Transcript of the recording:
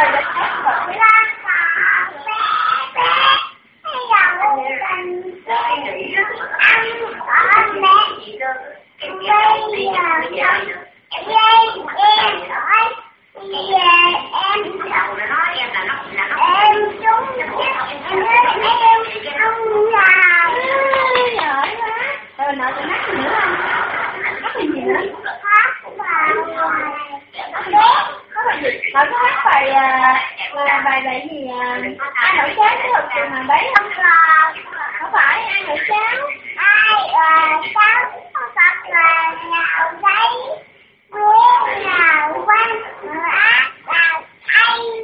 lời để hát rồi. Họ có hát bài gì ai nổi cháo cái thực sự mà đấy không là không phải ai nổi cháo cháu thật là nào thấy muốn nào quan ác là ai